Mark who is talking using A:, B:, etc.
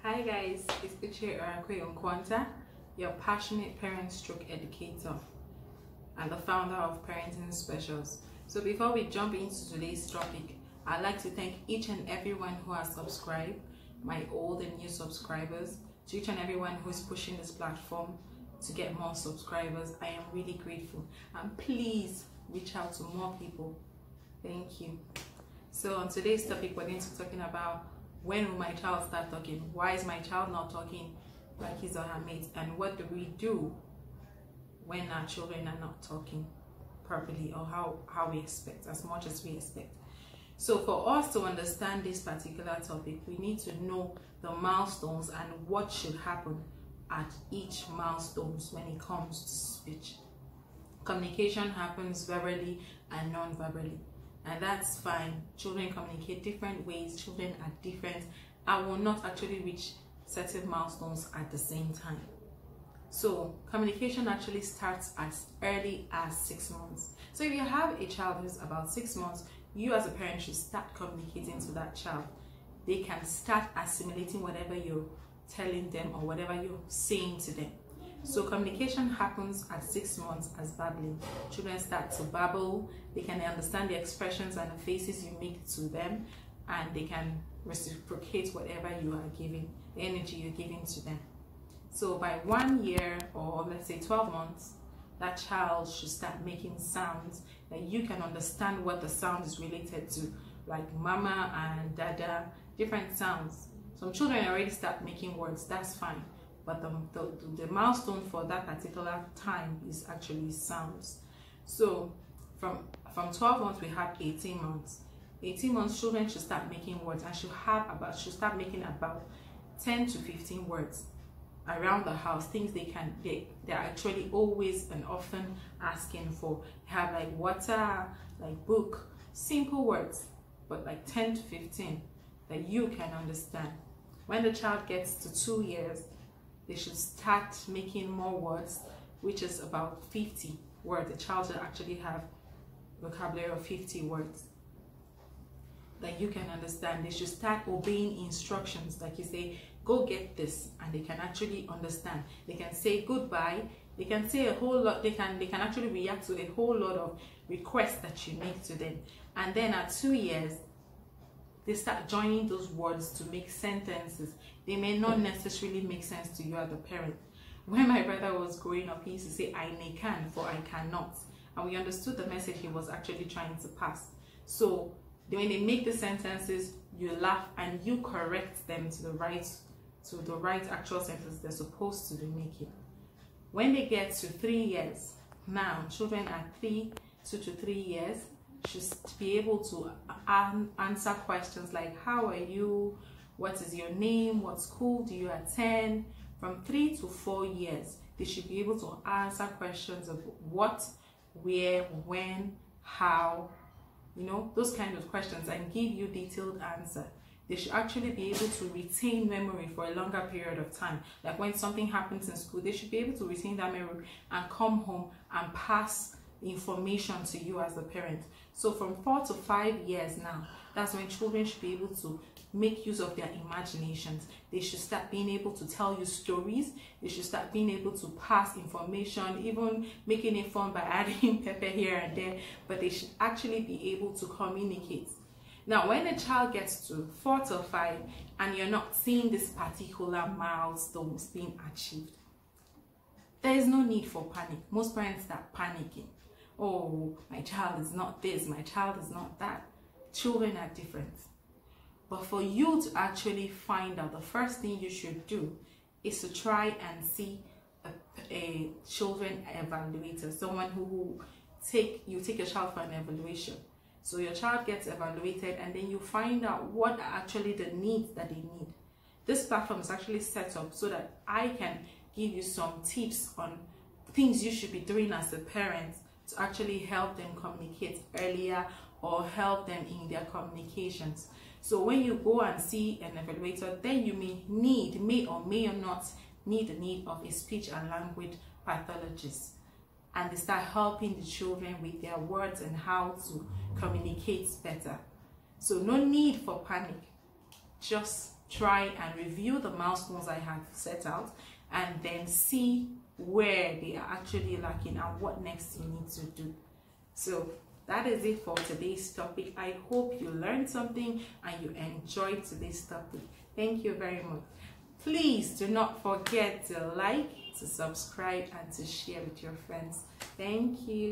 A: Hi guys, it's Uche Orakwe Onkwanta, your passionate parent stroke educator and the founder of Parenting Specials. So before we jump into today's topic, I'd like to thank each and everyone who has subscribed, my old and new subscribers, to each and everyone who is pushing this platform to get more subscribers. I am really grateful, and please reach out to more people. Thank you. So on today's topic, we're going to be talking about when will my child start talking? Why is my child not talking like his or her mates? And what do we do when our children are not talking properly, or how we expect, as much as we expect? So for us to understand this particular topic, we need to know the milestones and what should happen at each milestones when it comes to speech. Communication happens verbally and non-verbally. And that's fine. Children communicate different ways. Children are different and will not actually reach certain milestones at the same time. So communication actually starts as early as 6 months. So if you have a child who's about 6 months, you as a parent should start communicating to that child. They can start assimilating whatever you're telling them or whatever you're saying to them. So communication happens at 6 months as babbling. Children start to babble. They can understand the expressions and the faces you make to them, and they can reciprocate whatever you are giving, the energy you're giving to them. So by 1 year, or let's say 12 months, that child should start making sounds that you can understand what the sound is related to, like mama and dada, different sounds. Some children already start making words, that's fine. But the milestone for that particular time is actually sounds. So from 12 months we have 18 months. 18 months children should start making words and should start making about 10 to 15 words around the house, things they're actually always and often asking for. They have like water, like book, simple words, but like 10 to 15 that you can understand. When the child gets to 2 years, they should start making more words, which is about 50 words. The child should actually have vocabulary of 50 words that you can understand. They should start obeying instructions, like you say, go get this, and they can actually understand. They can say goodbye. They can say a whole lot. They can actually react to a whole lot of requests that you make to them. And then at 2 years, they start joining those words to make sentences. They may not necessarily make sense to you as a parent. When my brother was growing up, he used to say, I may can, for I cannot. And we understood the message he was actually trying to pass. So when they make the sentences, you laugh and you correct them to the right actual sentence they're supposed to be making. When they get to 3 years, now children at 2 to 3 years, should be able to answer questions like, how are you, what is your name, what school do you attend. From 3 to 4 years, they should be able to answer questions of what, where, when, how, those kind of questions, and give you detailed answer. They should actually be able to retain memory for a longer period of time. Like when something happens in school, they should be able to retain that memory and come home and pass information to you as a parent. So from 4 to 5 years now, that's when children should be able to make use of their imaginations. They should start being able to tell you stories. They should start being able to pass information, even making it fun by adding pepper here and there, but they should actually be able to communicate. Now, when a child gets to 4 to 5 and you're not seeing this particular milestones being achieved, there is no need for panic. Most parents start panicking. Oh, my child is not this, my child is not that. Children are different. But for you to actually find out, the first thing you should do is to try and see a children evaluator, someone who you take your child for an evaluation. So your child gets evaluated, and then you find out what are actually the needs that they need. This platform is actually set up so that I can give you some tips on things you should be doing as a parent to actually help them communicate earlier or help them in their communications. So when you go and see an evaluator, then you may or may not need the need of a speech and language pathologist, and they start helping the children with their words and how to communicate better. So no need for panic. Just try and review the milestones I have set out, and then see where they are actually lacking and what next you need to do. So that is it for today's topic. I hope you learned something and you enjoyed today's topic. Thank you very much. Please do not forget to like, to subscribe, and to share with your friends. Thank you.